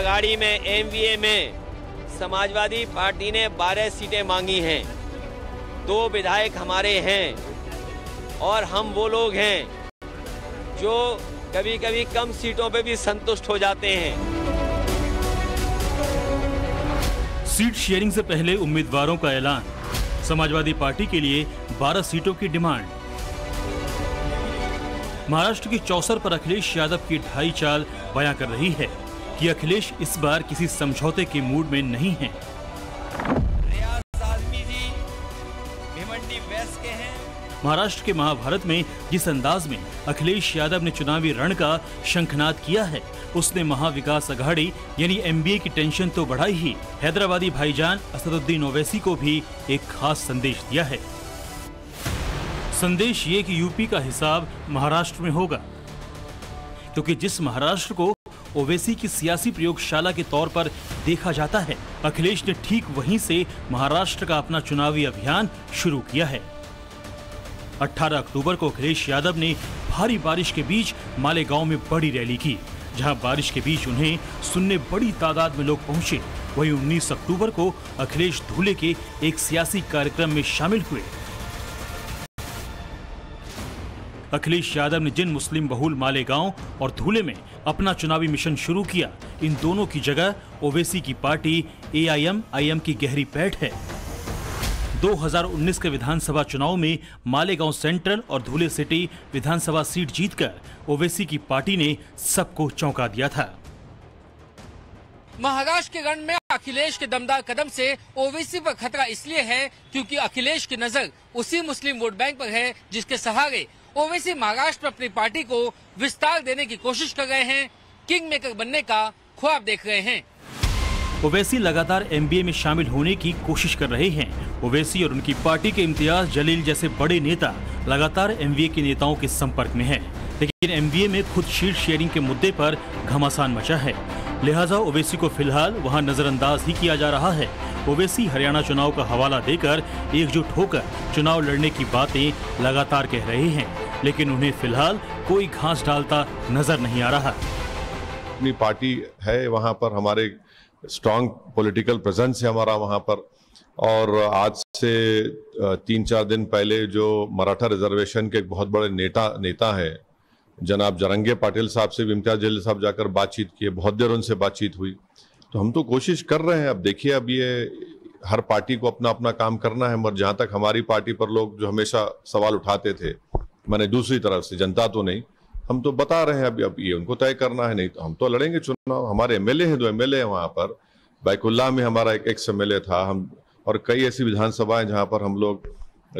आघाड़ी में एमवीए में समाजवादी पार्टी ने 12 सीटें मांगी हैं। 2 विधायक हमारे हैं और हम वो लोग हैं जो कभी कभी कम सीटों पे भी संतुष्ट हो जाते हैं। सीट शेयरिंग से पहले उम्मीदवारों का ऐलान, समाजवादी पार्टी के लिए 12 सीटों की डिमांड। महाराष्ट्र की चौसर पर अखिलेश यादव की ढाई चाल बयां कर रही है कि अखिलेश इस बार किसी समझौते के मूड में नहीं हैं। महाराष्ट्र के महाभारत में जिस अंदाज में अखिलेश यादव ने चुनावी रण का शंखनाद किया है, उसने महाविकास अघाड़ी यानी एमबीए की टेंशन तो बढ़ाई ही, हैदराबादी भाईजान असदुद्दीन ओवैसी को भी एक खास संदेश दिया है। संदेश ये कि यूपी का हिसाब महाराष्ट्र में होगा, क्योंकि जिस महाराष्ट्र को ओवैसी की सियासी प्रयोगशाला के तौर पर देखा जाता है, अखिलेश ने ठीक वहीं से महाराष्ट्र का अपना चुनावी अभियान शुरू किया है। 18 अक्टूबर को अखिलेश यादव ने भारी बारिश के बीच मालेगांव में बड़ी रैली की, जहां बारिश के बीच उन्हें सुनने बड़ी तादाद में लोग पहुंचे। वहीं 19 अक्टूबर को अखिलेश धूले के एक सियासी कार्यक्रम में शामिल हुए। अखिलेश यादव ने जिन मुस्लिम बहुल मालेगांव और धूले में अपना चुनावी मिशन शुरू किया, इन दोनों की जगह ओवैसी की पार्टी एआईएम की गहरी पैठ है। 2019 के विधानसभा चुनाव में मालेगांव सेंट्रल और धूले सिटी विधानसभा सीट जीतकर ओवैसी की पार्टी ने सबको चौंका दिया था। महाराष्ट्र के रण में अखिलेश के दमदार कदम से ओवैसी पर खतरा इसलिए है क्योंकि अखिलेश की नजर उसी मुस्लिम वोट बैंक पर है जिसके सहारे ओवैसी महाराष्ट्र में अपनी पार्टी को विस्तार देने की कोशिश कर रहे हैं, किंग मेकर बनने का ख्वाब देख रहे हैं। ओवैसी लगातार एमबीए में शामिल होने की कोशिश कर रहे हैं। ओवैसी और उनकी पार्टी के इम्तियाज जलील जैसे बड़े नेता लगातार एमबीए के नेताओं के संपर्क में हैं, लेकिन एमबीए में खुद सीट शेयरिंग के मुद्दे पर घमासान मचा है, लिहाजा ओवैसी को फिलहाल वहां नजरअंदाज ही किया जा रहा है। ओवैसी हरियाणा चुनाव का हवाला देकर एकजुट होकर चुनाव लड़ने की बातें लगातार कह रहे हैं, लेकिन उन्हें फिलहाल कोई घास डालता नजर नहीं आ रहा। अपनी पार्टी है, वहां पर हमारे स्ट्रांग पॉलिटिकल प्रेजेंस है हमारा वहां पर, और आज से 3-4 दिन पहले जो मराठा रिजर्वेशन के एक बहुत बड़े नेता है जनाब जरंगे पाटिल साहब से भी इम्तियाज जलील साहब जाकर बातचीत की है, बहुत देर उनसे बातचीत हुई। तो हम तो कोशिश कर रहे हैं। अब देखिए, अब ये हर पार्टी को अपना अपना काम करना है, मगर जहां तक हमारी पार्टी पर लोग जो हमेशा सवाल उठाते थे, मैंने दूसरी तरफ से, जनता तो नहीं, हम तो बता रहे हैं अब ये उनको तय करना है, नहीं तो हम तो लड़ेंगे चुनाव। हमारे एमएलए हैं, 2 एमएलए हैं वहां पर, बैकुल्ला में हमारा एक एक्स एमएलए था, हम और कई ऐसी विधानसभाएं जहां पर हम लोग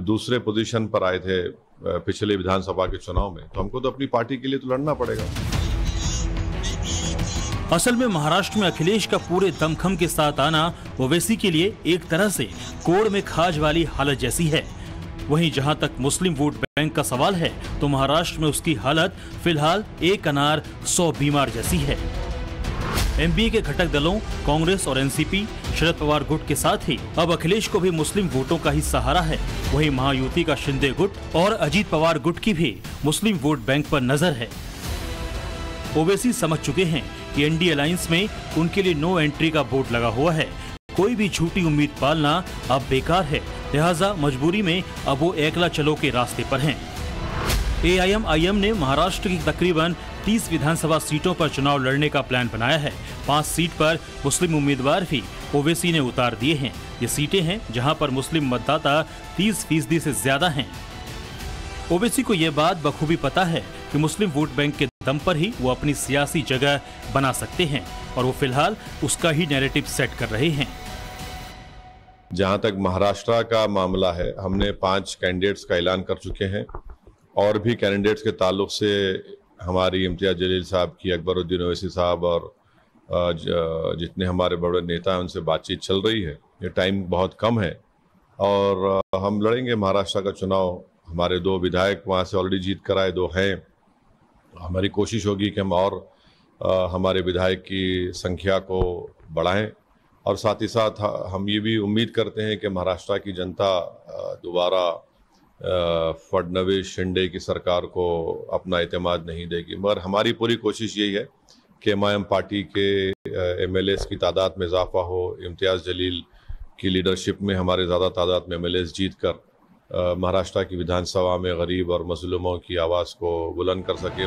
दूसरे पोजीशन पर आए थे पिछले विधानसभा के चुनाव में, तो हमको तो अपनी पार्टी के लिए तो लड़ना पड़ेगा। असल में महाराष्ट्र में अखिलेश का पूरे दमखम के साथ आना ओवैसी के लिए एक तरह से कोड़ में खाज वाली हालत जैसी है। वहीं जहां तक मुस्लिम वोट बैंक का सवाल है, तो महाराष्ट्र में उसकी हालत फिलहाल एक अनार 100 बीमार जैसी है। एमबीए के घटक दलों कांग्रेस और एनसीपी, शरद पवार गुट के साथ ही अब अखिलेश को भी मुस्लिम वोटों का ही सहारा है। वहीं महायुति का शिंदे गुट और अजीत पवार गुट की भी मुस्लिम वोट बैंक पर नजर है। ओवैसी समझ चुके हैं कि एनडीए अलायंस में उनके लिए नो एंट्री का बोर्ड लगा हुआ है। कोई भी झूठी उम्मीद पालना अब बेकार है, लिहाजा मजबूरी में अब वो एकला चलो के रास्ते पर हैं। एआईएम ने महाराष्ट्र की तकरीबन 30 विधानसभा सीटों पर चुनाव लड़ने का प्लान बनाया है। 5 सीट पर मुस्लिम उम्मीदवार भी ओवैसी ने उतार दिए हैं। ये सीटें हैं जहां पर मुस्लिम मतदाता 30% से ज्यादा हैं। ओवैसी को यह बात बखूबी पता है कि मुस्लिम वोट बैंक के दम पर ही वो अपनी सियासी जगह बना सकते हैं, और वो फिलहाल उसका ही नैरेटिव सेट कर रहे हैं। जहां तक महाराष्ट्र का मामला है, हमने 5 कैंडिडेट्स का ऐलान कर चुके हैं, और भी कैंडिडेट्स के ताल्लुक से हमारी इम्तियाज जलील साहब की, अकबरुद्दीन ओवैसी साहब और जितने हमारे बड़े नेता हैं उनसे बातचीत चल रही है। ये टाइम बहुत कम है और हम लड़ेंगे महाराष्ट्र का चुनाव। हमारे 2 विधायक वहाँ से ऑलरेडी जीत कर आए, 2 हैं। हमारी कोशिश होगी कि हम और हमारे विधायक की संख्या को बढ़ाएं, और साथ ही साथ हम ये भी उम्मीद करते हैं कि महाराष्ट्र की जनता दोबारा फडणवीस शिंदे की सरकार को अपना एतमाद नहीं देगी। मगर हमारी पूरी कोशिश यही है KMIM पार्टी के MLAs की तादाद में इजाफा हो, इम्तियाज़ जलील की लीडरशिप में हमारे ज़्यादा तादाद में MLAs जीत कर महाराष्ट्र की विधानसभा में गरीब और मजलूमों की आवाज़ को बुलंद कर सकें।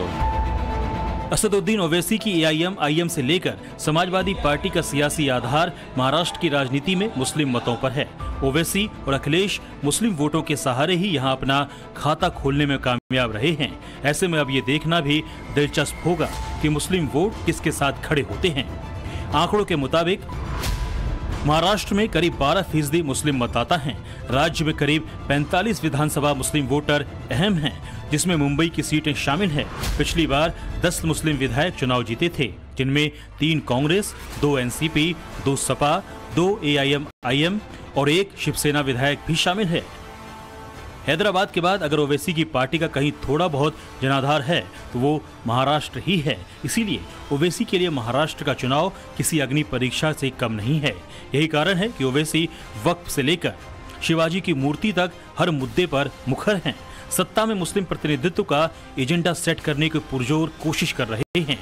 असदुद्दीन ओवैसी की AIM-IM से लेकर समाजवादी पार्टी का सियासी आधार महाराष्ट्र की राजनीति में मुस्लिम मतों पर है। ओवैसी और अखिलेश मुस्लिम वोटों के सहारे ही यहां अपना खाता खोलने में कामयाब रहे हैं। ऐसे में अब ये देखना भी दिलचस्प होगा कि मुस्लिम वोट किसके साथ खड़े होते हैं। आंकड़ों के मुताबिक महाराष्ट्र में करीब 12% मुस्लिम मतदाता हैं। राज्य में करीब 45 विधानसभा मुस्लिम वोटर अहम हैं, जिसमें मुंबई की सीटें शामिल हैं। पिछली बार 10 मुस्लिम विधायक चुनाव जीते थे, जिनमें 3 कांग्रेस, 2 NCP, 2 सपा, 2 AIM-IM और 1 शिवसेना विधायक भी शामिल है। हैदराबाद के बाद अगर ओवैसी की पार्टी का कहीं थोड़ा बहुत जनाधार है तो वो महाराष्ट्र ही है। इसीलिए ओवैसी के लिए महाराष्ट्र का चुनाव किसी अग्नि परीक्षा से कम नहीं है। यही कारण है कि ओवैसी वक्फ से लेकर शिवाजी की मूर्ति तक हर मुद्दे पर मुखर हैं। सत्ता में मुस्लिम प्रतिनिधित्व का एजेंडा सेट करने की पुरजोर कोशिश कर रहे हैं।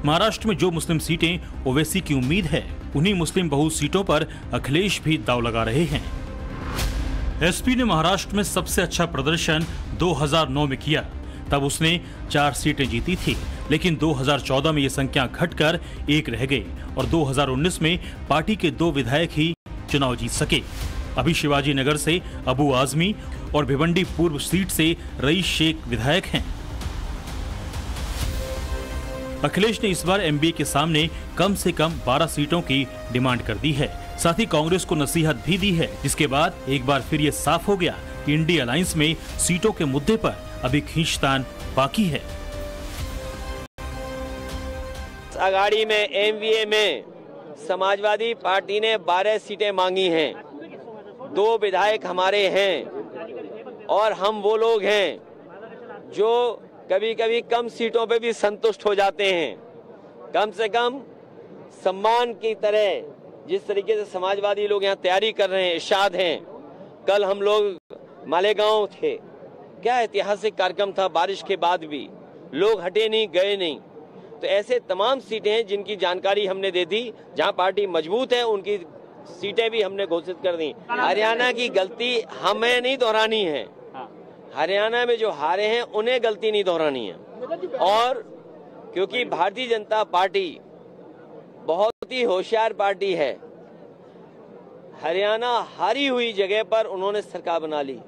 महाराष्ट्र में जो मुस्लिम सीटें ओवैसी की उम्मीद है, उन्हीं मुस्लिम बहु सीटों पर अखिलेश भी दांव लगा रहे हैं। SP ने महाराष्ट्र में सबसे अच्छा प्रदर्शन 2009 में किया, तब उसने 4 सीटें जीती थी, लेकिन 2014 में ये संख्या घटकर 1 रह गई और 2019 में पार्टी के 2 विधायक ही चुनाव जीत सके। अभी शिवाजी नगर से अबू आजमी और भिवंडी पूर्व सीट से रईस शेख विधायक हैं। अखिलेश ने इस बार MBA के सामने कम से कम 12 सीटों की डिमांड कर दी है। साथ ही कांग्रेस को नसीहत भी दी है, जिसके बाद एक बार फिर ये साफ हो गया कि इंडिया अलायंस में सीटों के मुद्दे पर अभी खींचतान बाकी है। आघाड़ी में MVA में समाजवादी पार्टी ने 12 सीटें मांगी हैं। 2 विधायक हमारे हैं और हम वो लोग हैं जो कभी कभी कम सीटों पे भी संतुष्ट हो जाते हैं। कम से कम सम्मान की तरह जिस तरीके से समाजवादी लोग यहाँ तैयारी कर रहे हैं, इरशाद हैं। कल हम लोग मालेगांव थे, क्या ऐतिहासिक कार्यक्रम था। बारिश के बाद भी लोग हटे नहीं, गए नहीं। तो ऐसे तमाम सीटें हैं जिनकी जानकारी हमने दे दी। जहां पार्टी मजबूत है उनकी सीटें भी हमने घोषित कर दी। हरियाणा की गलती हमें नहीं दोहरानी है। हरियाणा में जो हारे हैं उन्हें गलती नहीं दोहरानी है। और क्योंकि भारतीय जनता पार्टी बहुत ही होशियार पार्टी है, हरियाणा हारी हुई जगह पर उन्होंने सरकार बना ली।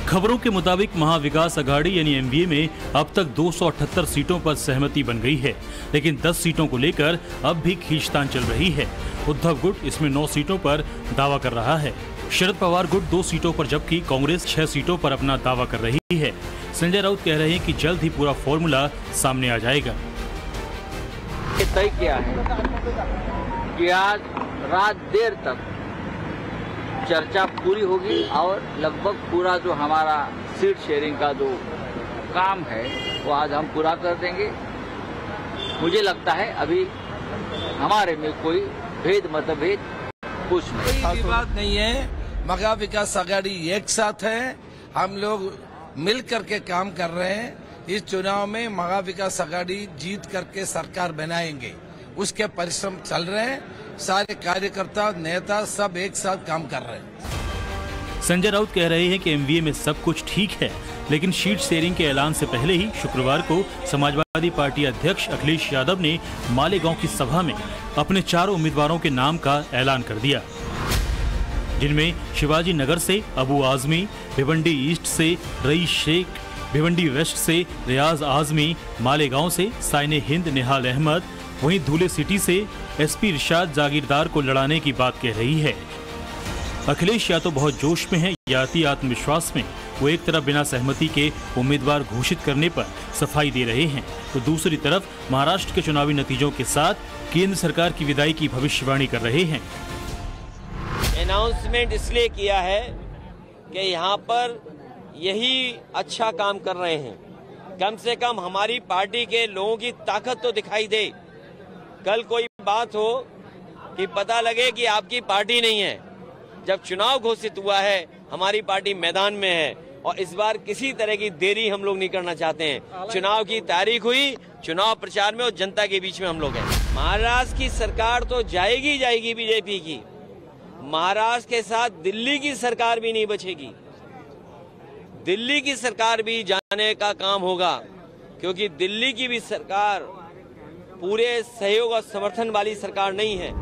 खबरों के मुताबिक महाविकास आघाड़ी यानी MVA में अब तक 278 सीटों पर सहमति बन गई है, लेकिन 10 सीटों को लेकर अब भी खींचतान चल रही है। उद्धव गुट इसमें 9 सीटों पर दावा कर रहा है। शरद पवार गुट 2 सीटों पर, जबकि कांग्रेस 6 सीटों पर अपना दावा कर रही है। संजय राउत कह रहे हैं कि जल्द ही पूरा फॉर्मूला सामने आ जाएगा। तय किया है कि आज रात देर तक चर्चा पूरी होगी और लगभग पूरा जो हमारा सीट शेयरिंग का जो काम है वो आज हम पूरा कर देंगे। मुझे लगता है अभी हमारे में कोई मतभेद कुछ नहीं, कोई विवाद नहीं है। महा विकास आघाड़ी एक साथ है, हम लोग मिल करके काम कर रहे हैं। इस चुनाव में महा विकास आघाड़ी जीत करके सरकार बनाएंगे, उसके परिश्रम चल रहे हैं। सारे कार्यकर्ता नेता सब एक साथ काम कर रहे हैं। संजय राउत कह रहे हैं कि MVA में सब कुछ ठीक है, लेकिन सीट शेयरिंग के ऐलान से पहले ही शुक्रवार को समाजवादी पार्टी अध्यक्ष अखिलेश यादव ने मालेगांव की सभा में अपने 4 उम्मीदवारों के नाम का ऐलान कर दिया, जिनमें शिवाजी नगर से अबू आजमी, भिवंडी ईस्ट से रईस शेख, भिवंडी वेस्ट से रियाज आजमी, मालेगांव से साइने हिंद निहाल अहमद, वहीं धुले सिटी से SP इरशाद जागीरदार को लड़ाने की बात कह रही है। अखिलेश या तो बहुत जोश में है या अति आत्मविश्वास में। वो एक तरफ बिना सहमति के उम्मीदवार घोषित करने पर सफाई दे रहे हैं, तो दूसरी तरफ महाराष्ट्र के चुनावी नतीजों के साथ केंद्र सरकार की विदाई की भविष्यवाणी कर रहे हैं। अनाउंसमेंट इसलिए किया है कि यहाँ पर यही अच्छा काम कर रहे हैं। कम से कम हमारी पार्टी के लोगों की ताकत तो दिखाई दे। कल कोई बात हो कि पता लगे कि आपकी पार्टी नहीं है। जब चुनाव घोषित हुआ है, हमारी पार्टी मैदान में है, और इस बार किसी तरह की देरी हम लोग नहीं करना चाहते हैं। चुनाव की तारीख हुई, चुनाव प्रचार में और जनता के बीच में हम लोग हैं। महाराष्ट्र की सरकार तो जाएगी जाएगी बीजेपी की, महाराष्ट्र के साथ दिल्ली की सरकार भी नहीं बचेगी। दिल्ली की सरकार भी जाने का काम होगा, क्योंकि दिल्ली की भी सरकार पूरे सहयोग और समर्थन वाली सरकार नहीं है।